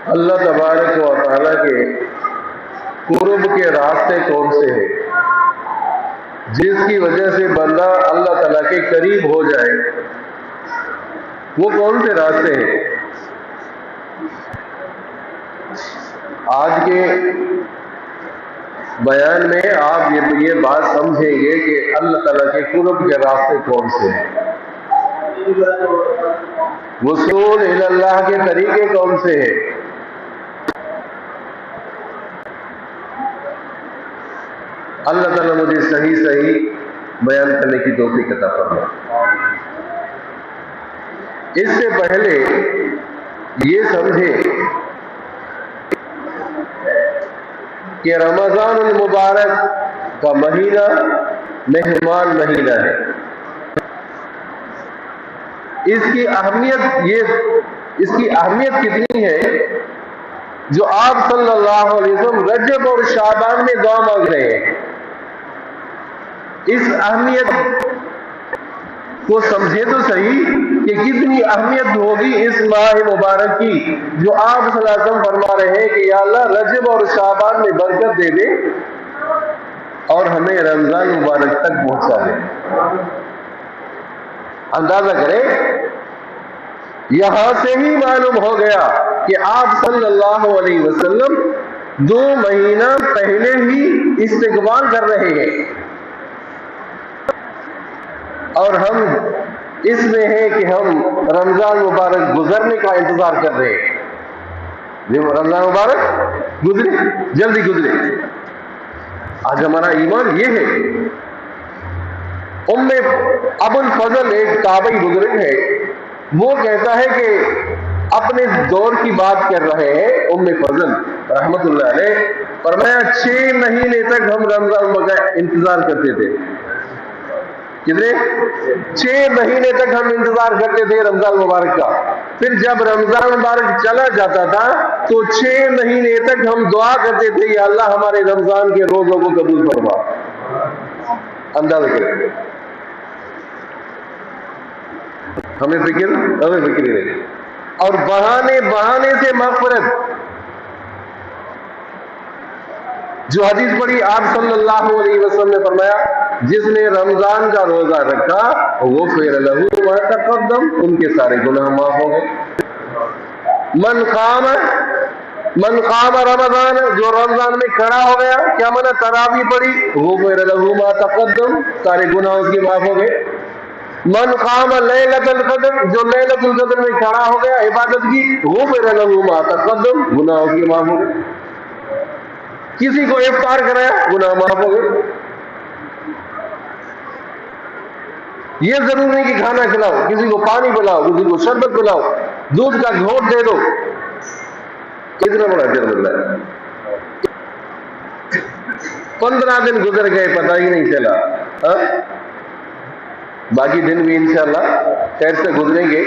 اللہ تبارک و تعالیٰ کے قرب کے راستے کون سے ہیں جس کی وجہ سے بندہ اللہ تعالیٰ کے قریب ہو جائے؟ وہ کون سے راستے ہیں؟ آج کے بیان میں آپ یہ بات سمجھیں گے کہ اللہ تعالیٰ کے قرب کے راستے کون سے ہیں، وصول الی اللہ کے طریقے کون سے ہیں۔ اللہ تعالیٰ مجھے صحیح بیان کرنے کی توفیق عطا فرمائے۔ اس سے پہلے یہ سمجھیں کہ رمضان المبارک کا مہینہ مہمان مہینہ ہے۔ اس کی اہمیت کتنی ہے جو آپ صلی اللہ علیہ وسلم رجب اور شعبان میں دعا مانگ رہے ہیں۔ اس اہمیت کو سمجھے تو صحیح کہ کتنی اہمیت ہوگی اس ماہ مبارک کی جو آپ صلی اللہ علیہ وسلم فرما رہے ہیں کہ یا اللہ رجب اور شعبان میں برکت دے دے اور ہمیں رمضان مبارک تک پہنچا دے۔ اندازہ کریں، یہاں سے ہی معلوم ہو گیا کہ آپ صلی اللہ علیہ وسلم 2 مہینہ پہلے ہی استقبال کر رہے ہیں، اور ہم اس میں ہیں کہ ہم رمضان مبارک گزرنے کا انتظار کر رہے ہیں۔ رمضان مبارک گزرے، جلدی گزرے۔ آج ہمارا ایمان یہ ہے۔ ابو الفضل ایک تابعی بزرگ ہے، وہ کہتا ہے کہ اپنے دور کی بات کر رہے ہیں فضل رحمت اللہ علیہ، فرمایا 6 مہینے تک ہم رمضان کا انتظار کرتے تھے۔ کتنے؟ 6 مہینے تک ہم انتظار کرتے تھے رمضان مبارک کا۔ پھر جب رمضان مبارک چلا جاتا تھا تو 6 مہینے تک ہم دعا کرتے تھے یا اللہ ہمارے رمضان کے روزوں کو قبول فرما۔ اندازہ کریں، ہمیں فکر نہیں، اور بہانے سے مغفرت۔ جو حدیث پڑھی آپ صلی اللہ علیہ وسلم نے فرمایا جس نے رمضان کا روزہ رکھا غفر لہ ما تقدم، ان کے سارے گناہ معاف ہو گئے۔ من قام رمضان، جو رمضان میں کھڑا ہو گیا، کیا معنی؟ تراویح پڑھی، غفر لہ ما تقدم، سارے گناہ اس کے معاف ہو گئے۔ من قام لیلۃ القدر، جو لیلۃ القدر میں کھڑا ہو گیا، عبادت کی، غفر لہ ما تقدم، گناہ اس کے معاف ہو گئے۔ کسی کو افطار کرایا، گناہ معاف ہو گئے۔ یہ ضرور نہیں کہ کھانا کھلاؤ، کسی کو پانی پلاؤ، کسی کو شربت پلاؤ، دودھ کا گھونٹ دے دو، کتنا بڑا جرم ہے۔ 15 دن گزر گئے، پتہ ہی نہیں چلا۔ باقی دن بھی انشاءاللہ خیر سے گزریں گے۔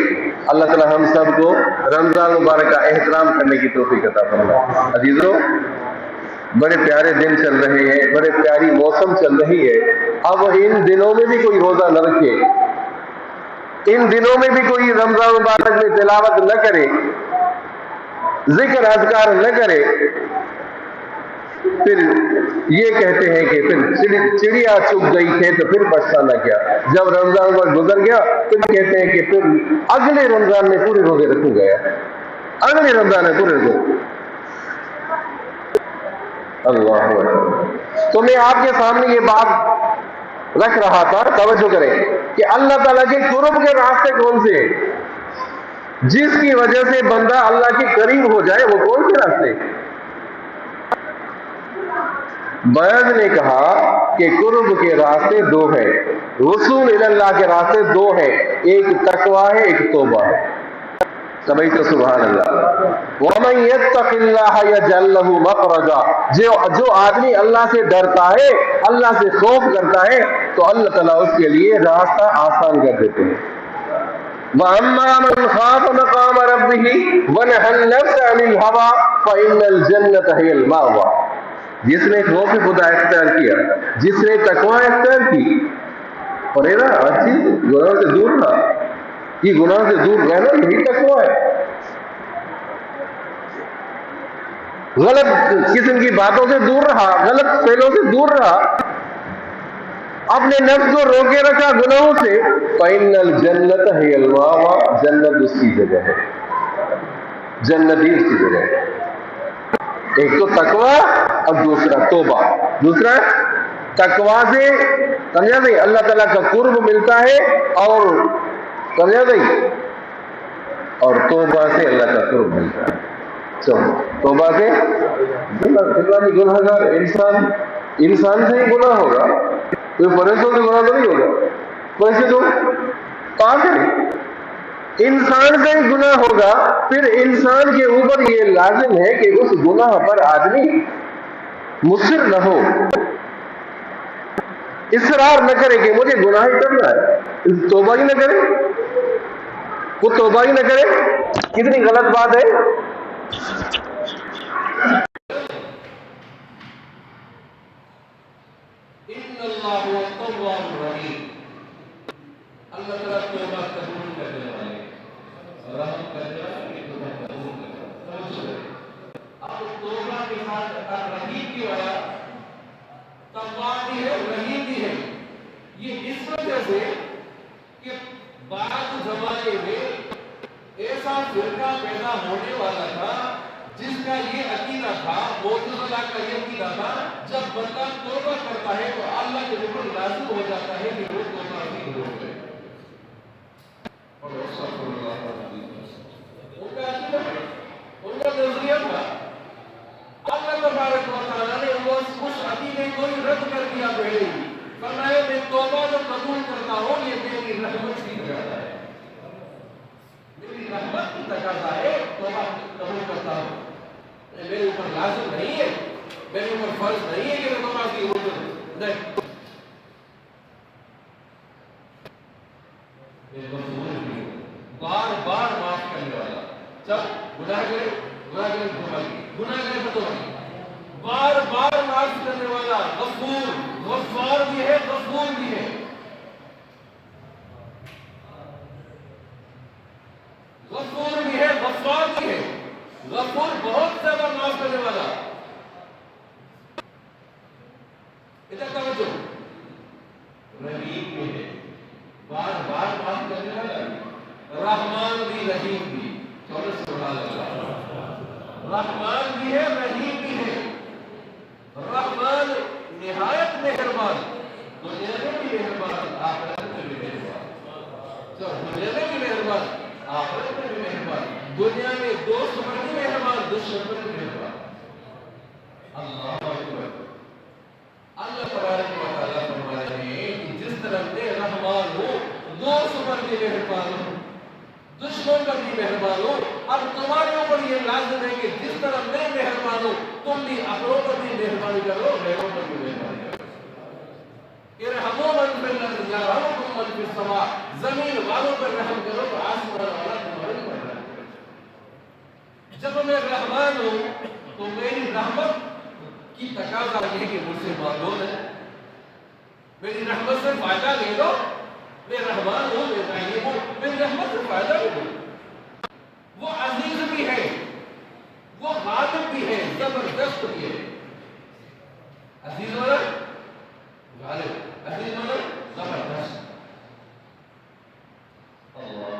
اللہ تعالی ہم سب کو رمضان مبارک کا احترام کرنے کی توفیق عطا فرمائے۔ عزیزو، بڑے پیارے دن چل رہے ہیں، بڑے پیاری موسم چل رہی ہے۔ اب ان دنوں میں بھی کوئی روزہ نہ رکھے، ان دنوں میں بھی کوئی رمضان مبارک میں تلاوت نہ کرے، ذکر اذکار نہ کرے، پھر یہ کہتے ہیں کہ پھر چڑیا چگ گئی تھے تو پھر پچھتانا کیا۔ جب رمضان مبارک گزر گیا پھر کہتے ہیں کہ پھر اگلے رمضان میں پورے روزے رکھوں گا، اگلے رمضان میں پورے روزے۔ اللہ اکبر۔ تو میں آپ کے سامنے یہ بات رکھ رہا تھا، توجہ کریں کہ اللہ تعالیٰ کے قرب کے راستے کون سے ہیں جس کی وجہ سے بندہ اللہ کے قریب ہو جائے، وہ کون سے راستے؟ بعض نے کہا کہ قرب کے راستے 2 ہیں، وصول الی اللہ کے راستے 2 ہیں، ایک تقویٰ ہے، ایک توبہ ہے۔ سمجھ تو سبحان اللہ۔ وَمَن يَتَّقِ اللَّهَ يَجْعَل لَّهُ مَخْرَجًا، جو آدمی اللہ سے ڈرتا ہے، اللہ سے خوف کرتا ہے، تو اللہ تعالیٰ اس کے لیے راستہ آسان کر دیتے ہیں۔ وَأَمَّا مَنْ خَافَ مَقَامَ رَبِّهِ وَنَهَى النَّفْسَ عَنِ الْهَوَىٰ فَإِنَّ الْجَنَّةَ هِيَ الْمَأْوَىٰ، جس نے خوف خدا اختیار کیا، جس نے تقویٰ اختیار کی، پرہیزہ ہر چیز گناہ سے دور رہا، یہ گناہ سے دور رہنا یہی تقویٰ ہے۔ غلط قسم کی باتوں سے دور رہا، غلط فعلوں سے دور رہا، اپنے نفس کو روکے رکھا گناہوں سے، فَإِنَّ الْجَنَّةَ هِيَ الْمَأْوَىٰ، جنت اس کی جگہ ہے، جنت ہی اس کی جگہ ہے۔ ایک تو تقویٰ اور دوسرا توبہ۔ دوسرا تقویٰ سے سمجھا نہیں اللہ تعالیٰ کا قرب ملتا ہے، اور سمجھا نہیں، اور توبہ سے اللہ کا قرب ملتا ہے۔ توبہ سے گناہ گار انسان سے ہی گناہ ہوگا، کوئی فرشتوں سے گناہ تو نہیں ہوگا، ویسے تو پاک ہے، انسان کا ہی گناہ ہوگا، پھر انسان کے اوپر یہ لازم ہے کہ اس گناہ پر آدمی مصر نہ ہو، اصرار نہ کرے کہ مجھے گناہ ہی کرنا ہے، توبہ ہی نہ کرے، وہ توبہ ہی نہ کرے، کتنی غلط بات ہے۔ اللہ تعالیٰ توبہ قبول کرنے والے، رحم کرنے والے، توبہ قبول کرنے والے۔ اب توبہ کے ساتھ رحیم کی وجہ، تواب بھی ہے، رحیم بھی ہے، یہ اس وجہ سے کہ بعد زمانے میں ایسا فرقہ پیدا ہونے والا تھا جس کا یہ عقیدہ تھا، معتزلہ کا یہ عقیدہ تھا، جب بندہ توبہ کرتا ہے تو اللہ کے اوپر لازم ہو جاتا ہے کہ وہ توبہ بھی ہو گئے۔ ان کا عقیدہ ہے، ان کا نظریہ تھا، اللہ تبارک و تعالیٰ نے اس عقیدے کو رد کر دیا پہلے ہی، فرمایا میں توبہ جو قبول کرتا ہوں یہ میری رحمت کی تقاضا ہے، میری رحمت کی تقاضا ہے، توبہ قبول کرتا ہوں، میرے اوپر لازم نہیں ہے، میرے اوپر فرض نہیں ہے کہ میں توبہ کی ہو نہیں۔ بار بار معاف کرنے والا، جب گناہ کرے گناہ کرے توبہ کی، بار بار معاف کرنے والا، غفور، غفار بھی ہے، غفور بھی ہے، غفور بھی ہے، غفار بھی ہے، غفور بہت زیادہ معاف کرنے والا، ادھر توجہ، رحیم بھی ہے، بار بار معاف کرنے والا، رحمان بھی رحیم بھی، سبحان اللہ، رحمان بھی ہے، رحیم بھی ہے، رحمان نہایت مہربان، دنیا میں بھی مہربان، آخرت میں بھی مہربان، دنیا میں بھی مہربان، آخرت میں بھی مہربان، دنیا میں دوست پر بھی مہربان، دشمن پر بھی مہربان۔ اللہ اکبر، اللہ تبارک و تعالیٰ فرما رہے ہیں کہ جس طرح میں رحمان ہوں، دوست پر بھی مہربان ہوں، دشمن پر بھی مہربان ہوں، اب تمہارے اوپر یہ لازم ہے کہ جس طرح میں مہربان ہوں تم بھی اپنوں پر بھی مہربانی کرو، غیروں پر بھی مہربانی کرو۔ ارحموا من فی الارض یرحمکم من فی السماء، زمین والوں پر رحم کرو تو آسمان والا تمہارے پر رحم کرے۔ جب میں رحمان ہوں تو میری رحمت کی تقاضا یہ کہ مجھ سے مانگو، میری رحمت سے فائدہ لے لو، میں رحمان ہوں، میں رحیم ہوں، میری رحمت سے فائدہ لے لو۔ وہ عزیز بھی ہے، وہ غالب بھی ہے، زبردست بھی ہے، عزیز والا غالب، عزیز والا زبردست۔ اللہ،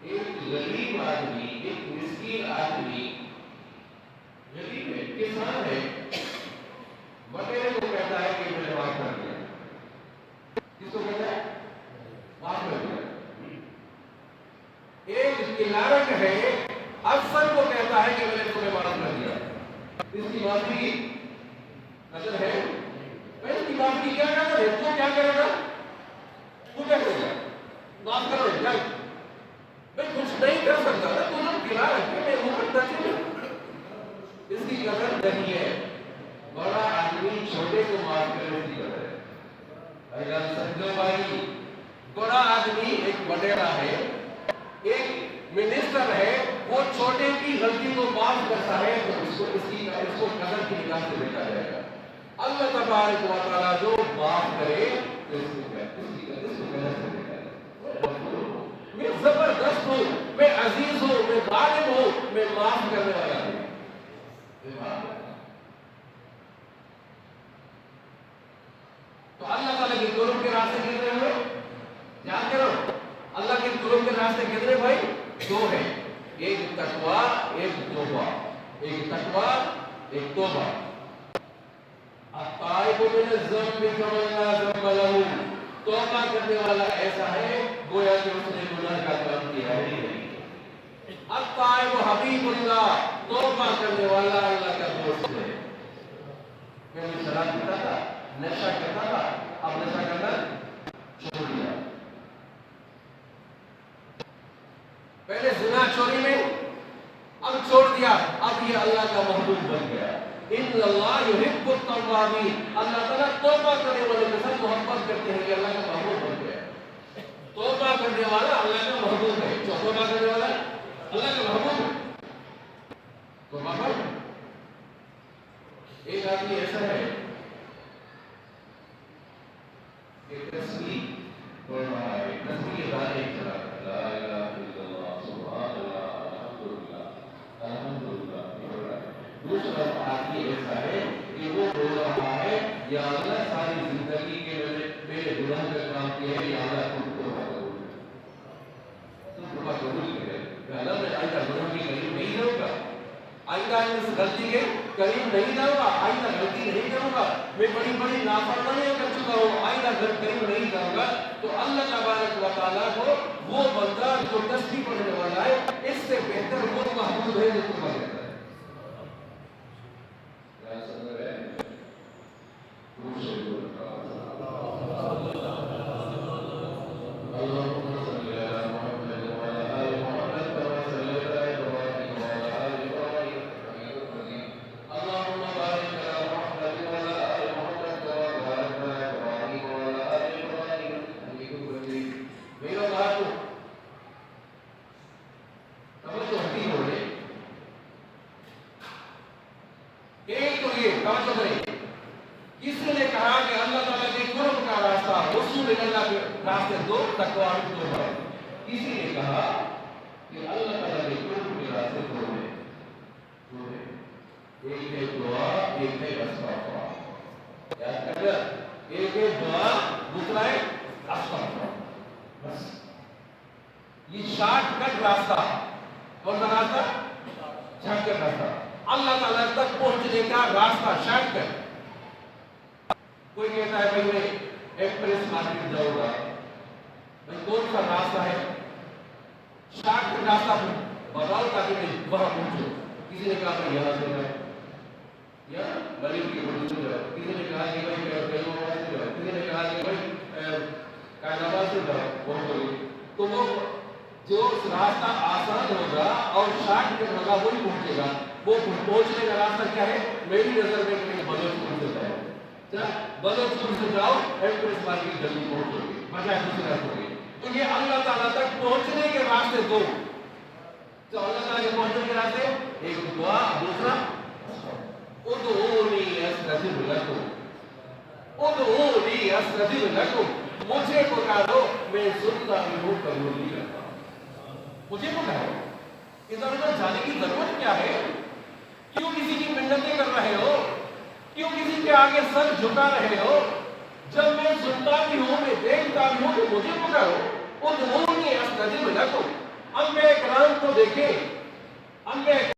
ایک غریب آدمی، ایک مسکین آدمی، غریب ہے، کسان ہے، وغیرہ کو کہتا ہے کہ میں نے معاف کر دیا، کس کو کہتا ہے؟ معاف کر دیا۔ ایک کلارک ہے، افسر کو کہتا ہے کہ میں نے تمہیں معاف کر دیا، اس کی معافی کی نظر ہے؟ اس کی معافی کیا نظر ہے؟ تو کیا کرے گا؟ تو کیا کرے گا؟ معاف کرو کیا؟ میں کچھ نہیں کر سکتا تھا، تو جب کلارک ہے، میں وہ کرتا چلے، اس کی قدر نہیں ہے۔ بڑا آدمی چھوٹے کو معاف کرنے کی قدر ہے۔ اگر سمجھو بھائی، بڑا آدمی ایک وڈیرا ہے، ایک منسٹر ہے، وہ چھوٹے کی غلطی کو معاف کرتا ہے تو اس کو قدر کی نگاہ سے دیکھا جائے گا۔ اللہ تبارک و تعالیٰ جو معاف کرے تو اس کو قدر سے دیکھا جائے گا۔ میں زبردست ہوں، میں عزیز ہوں، میں غالب ہوں، میں معاف کرنے والا ہوں، تو اللہ تعالیٰ کے قرب کے راستے کتنے ہوئے؟ یاد کرو، اللہ کے قرب کے راستے کتنے بھائی؟ دو ہیں، ایک تقویٰ ایک توبہ، ایک تقویٰ ایک توبہ۔ التائب من الذنب کمن لا ذنب لہ، توبہ کرنے والا ایسا ہے گویا کہ اس نے گناہ کا کام کیا ہی نہیں۔ التائب حبیب اللہ، توبہ کرنے والا اللہ کا دوست ہے۔ میں شراب پیتا تھا، نشہ کرتا تھا، اب نشہ کرنا چھوڑ دیا۔ پہلے زنا چوری میں، اب چھوڑ دیا، اب یہ اللہ کا محبوب بن گیا۔ ان اللہ یحب التوابین، اللہ تعالیٰ توبہ کرنے والوں کے ساتھ محبت کرتے ہیں کہ اللہ کا محبوب بن گیا۔ توبہ کرنے والا اللہ کا محبوب ہے، جو توبہ کرنے والا اللہ کا محبوب ہے۔ توبہ کر، ایک آدمی ایسا ہے کہ تسبیح پڑھ رہا ہے، تسبیح کے بعد ایک چلا لا الہ الا اللہ سبحان اللہ الحمدللہ الحمدللہ پڑھ رہا ہے۔ دوسرا آدمی ایسا ہے کہ وہ بول رہا ہے یا اللہ ساری زندگی کے میرے گناہ کا کام کیا ہے، یا اللہ تم توبہ قبول کر، تم توبہ قبول کرے، یا اللہ میں آئندہ گناہ کی قریب نہیں رہوں گا، آئندہ اس غلطی کے قریب نہیں جاؤں گا، آئندہ غلطی نہیں کروں گا، میں بڑی بڑی نافرمانیاں کر چکا ہوں، آئندہ قریب نہیں جاؤں گا۔ تو اللہ تبارک و تعالیٰ کو وہ بندہ جو تسبیح پڑھنے والا ہے، اس سے بہتر وہ محبوب ہے جو توبہ کرتا ہے۔ کسی نے کہا کہ اللہ تعالیٰ کے قرب کا راستہ رسول اللہ کے راستے دو، تقویٰ اور توبہ۔ کسی نے کہا کہ اللہ تعالیٰ کے قرب کے راستے دو ہیں، ایک ہے دعا، ایک ہے استغفار۔ یاد کرنا، ایک ہے دعا، دوسرا ہے استغفار۔ بس یہ شارٹ کٹ راستہ، کون سا راستہ؟ شارٹ کٹ راستہ، اللہ تعالیٰ تک پہنچنے کا راستہ شارٹ کٹ۔ کوئی کہتا ہے بھائی میں ایکسپریس مارکیٹ جاؤں گا، بھائی کون سا راستہ ہے؟ شارٹ کٹ راستہ بتاؤ تاکہ میں وہاں پہنچوں۔ کسی نے کہا بھائی یہاں سے جاؤ، یا غریب کی گھوڑی سے جاؤ، کسی نے کہا کہ بھائی بیلوڑا سے جاؤ، کسی نے کہا کہ بھائی کائناباد سے جاؤ، بہت بڑی۔ تو وہ جو راستہ آسان ہوگا اور شارٹ کٹ ہوگا وہی پہنچے گا۔ وہ پہنچنے کا راستہ کیا ہے؟ میری نظر میں کہ بلوچ پور سے جائے، بلوچ پور سے جاؤ، ایکسپریس مارکیٹ جلدی پہنچو گے، بجائے دوسرے راستوں کے۔ تو یہ اللہ تعالیٰ تک پہنچنے کے راستے دو، تو اللہ تعالیٰ کے پہنچنے کے راستے ایک دعا، دوسرا ادعونی استجب لکم، ادعونی استجب لکم، مجھے پکارو میں سنتا بھی ہوں، قبول بھی کرتا ہوں۔ مجھے پکارو، ادھر ادھر جانے کی ضرورت کیا ہے؟ کیوں کسی کی منتیں کر رہے ہو؟ کیوں کسی کے آگے سر جھکا رہے ہو؟ جب میں سنتا بھی ہوں، میں دیکھتا بھی ہوں، تو مجھے پکارو، ادعونی استجب لکم۔ انبیاء کرام کو دیکھیں، انبیاء